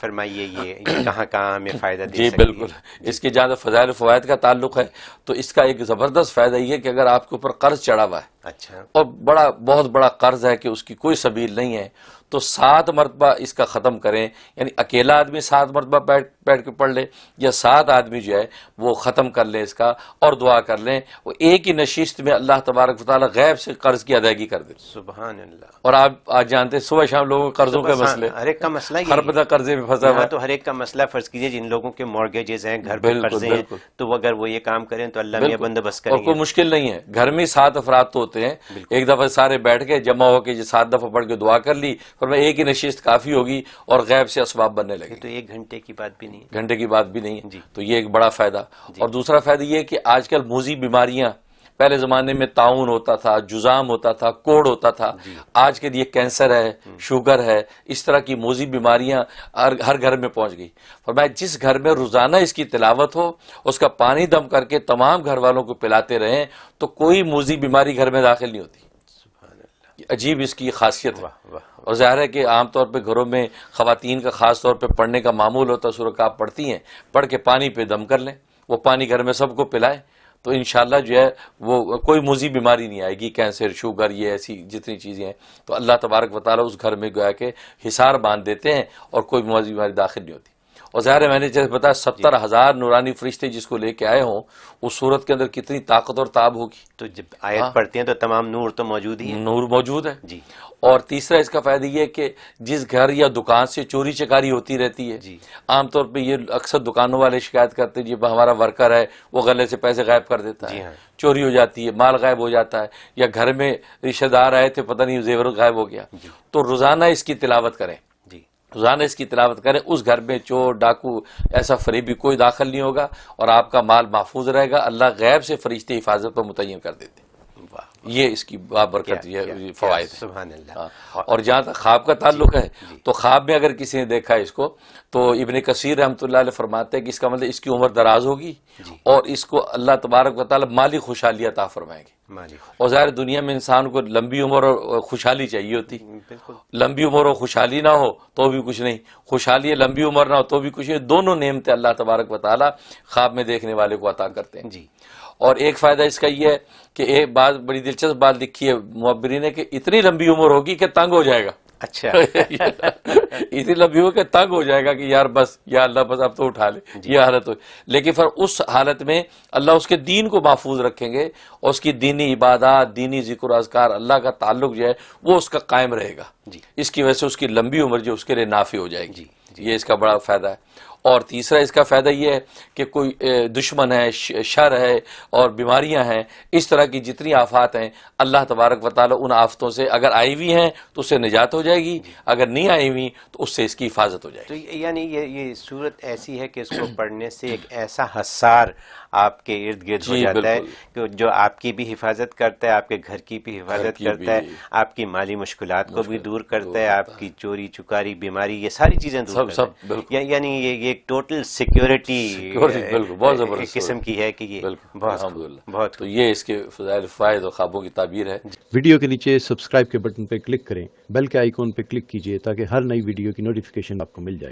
فرمائیے یہ کہاں کہاں ہمیں فائدہ دے جی سکتی ہے؟ بالکل، اس کی جہاں فضائل و فوائد کا تعلق ہے تو اس کا ایک زبردست فائدہ یہ ہے کہ اگر آپ کے اوپر قرض چڑھا ہوا ہے اچھا، اور بہت بڑا قرض ہے کہ اس کی کوئی سبیل نہیں ہے، تو 7 مرتبہ اس کا ختم کریں، یعنی اکیلا آدمی 7 مرتبہ بیٹھ کے پڑھ لے یا 7 آدمی جو ہے وہ ختم کر لیں اس کا اور دعا کر لیں، وہ ایک ہی نشست میں اللہ تبارک و تعالی غیب سے قرض کی ادائیگی کر دے. سبحان اللہ. اور آپ آج جانتے ہیں صبح شام لوگوں کے قرضوں کے مسئلے، ہر ایک کا مسئلہ یہ ہر بندہ قرضے میں پھنسا ہوا یہاں ہے. تو ہر ایک کا مسئلہ فرض کیجئے جن لوگوں کے مارگیجز ہیں، گھر پہ بالکل قرضے ہیں، بالکل تو اگر وہ یہ کام کریں تو اللہ میاں بندوبست اور کریں کوئی گے. مشکل نہیں ہے. گھر میں 7 افراد تو ہوتے ہیں، ایک دفعہ سارے بیٹھ کے جمع ہو کے 7 دفعہ پڑھ کے دعا کر لی، اور میں ایک ہی نشست کافی ہوگی اور غیب سے اسباب بننے لگے. یہ تو 1 گھنٹے کی بات بھی نہیں ہے. گھنٹے کی بات بھی نہیں ہے. جی. تو یہ ایک بڑا فائدہ. اور دوسرا فائدہ یہ ہے کہ آج کل موذی بیماریاں، پہلے زمانے میں طاعون ہوتا تھا، جزام ہوتا تھا، کوڑ ہوتا تھا، آج کے لیے کینسر ہے، شوگر ہے، اس طرح کی موذی بیماریاں ہر گھر میں پہنچ گئی. فرمایا جس گھر میں روزانہ اس کی تلاوت ہو، اس کا پانی دم کر کے تمام گھر والوں کو پلاتے رہیں تو کوئی موذی بیماری گھر میں داخل نہیں ہوتی. عجیب اس کی خاصیت ہے. اور ظاہر ہے کہ عام طور پہ گھروں میں خواتین کا خاص طور پہ پڑھنے کا معمول ہوتا ہے، سورہ کہف پڑھتی ہیں، پڑھ کے پانی پہ دم کر لیں، وہ پانی گھر میں سب کو پلائیں تو انشاءاللہ جو ہے وہ کوئی موذی بیماری نہیں آئے گی، کینسر، شوگر، یہ ایسی جتنی چیزیں ہیں. تو اللہ تبارک و تعالیٰ اس گھر میں گویا کہ حصار باندھ دیتے ہیں اور کوئی موذی بیماری داخل نہیں ہوتی. اور ظاہر ہے میں نے جیسے بتایا 70,000 نورانی فرشتے جس کو لے کے آئے ہوں، اس صورت کے اندر کتنی طاقت اور تاب ہوگی. تو جب آیت پڑھتے ہیں تو تمام نور تو موجود ہی ہے. نور موجود ہے. جی. اور تیسرا اس کا فائدہ یہ ہے کہ جس گھر یا دکان سے چوری چکاری ہوتی رہتی ہے، عام طور پہ یہ اکثر دکانوں والے شکایت کرتے ہیں جی ہمارا ورکر ہے وہ غلے سے پیسے غائب کر دیتا ہے، چوری ہو جاتی ہے، مال غائب ہو جاتا ہے، یا گھر میں رشتہ دار آئے تھے پتہ نہیں زیور غائب ہو گیا. تو روزانہ اس کی تلاوت کریں، روزانہ اس کی تلاوت کریں، اس گھر میں چور ڈاکو ایسا فریبی کوئی داخل نہیں ہوگا اور آپ کا مال محفوظ رہے گا. اللہ غیب سے فرشتے حفاظت پر متعین کر دیتے. یہ اس کی بابرکت یہ فوائد ہے. سبحان اللہ. اور جہاں تک خواب کا تعلق ہے تو خواب میں اگر کسی نے دیکھا اس کو تو ابن کثیر رحمۃ اللہ علیہ فرماتے ہیں کہ اس کا مطلب اس کی عمر دراز ہوگی اور اس کو اللہ تبارک و تعالی مالی خوشحالی عطا فرمائیں گے. اور ظاہر دنیا میں انسان کو لمبی عمر اور خوشحالی چاہیے ہوتی. لمبی عمر اور خوشحالی نہ ہو تو بھی کچھ نہیں، خوشحالی لمبی عمر نہ ہو تو بھی کچھ نہیں. دونوں نعمتیں اللہ تبارک و تعالی خواب میں دیکھنے والے کو عطا کرتے ہیں. اور ایک فائدہ اس کا یہ ہے کہ ایک بات بڑی دلچسپ بات لکھی ہے معبرین نے کہ اتنی لمبی عمر ہوگی کہ تنگ ہو جائے گا. اچھا. اتنی لمبی ہو کہ تنگ ہو جائے گا کہ یار بس یا اللہ بس اب تو اٹھا لے، یہ حالت ہو. لیکن پھر اس حالت میں اللہ اس کے دین کو محفوظ رکھیں گے اور اس کی دینی عبادات، دینی ذکر و اذکار، اللہ کا تعلق جو ہے وہ اس کا قائم رہے گا. اس کی وجہ سے اس کی لمبی عمر جو اس کے لیے نافع ہو جائے گی. یہ اس کا بڑا فائدہ ہے. اور تیسرا اس کا فائدہ یہ ہے کہ کوئی دشمن ہے، شر ہے اور بیماریاں ہیں، اس طرح کی جتنی آفات ہیں اللہ تبارک و تعالی ان آفتوں سے اگر آئی ہوئی ہیں تو اس سے نجات ہو جائے گی، اگر نہیں آئی ہوئی تو اس سے اس کی حفاظت ہو جائے گی. تو یعنی یہ صورت ایسی ہے کہ اس کو پڑھنے سے ایک ایسا حصار آپ کے ارد گرد ہو جاتا ہے کہ جو آپ کی بھی حفاظت کرتا ہے، آپ کے گھر کی بھی حفاظت کرتا ہے، آپ کی مالی مشکلات کو بھی دور کرتا ہے، آپ کی چوری چوکاری بیماری یہ ساری چیزیں دور کرتا ہے. یعنی یہ ایک ٹوٹل سیکیورٹی ایک قسم کی ہے کہ یہ بہت. تو یہ اس کے فضائل فوائد اور خوابوں کی تعبیر ہے. ویڈیو کے نیچے سبسکرائب کے بٹن پہ کلک کریں، بیل کے آئیکن پہ کلک کیجئے تاکہ ہر نئی ویڈیو کی نوٹیفیکیشن آپ کو مل جائے.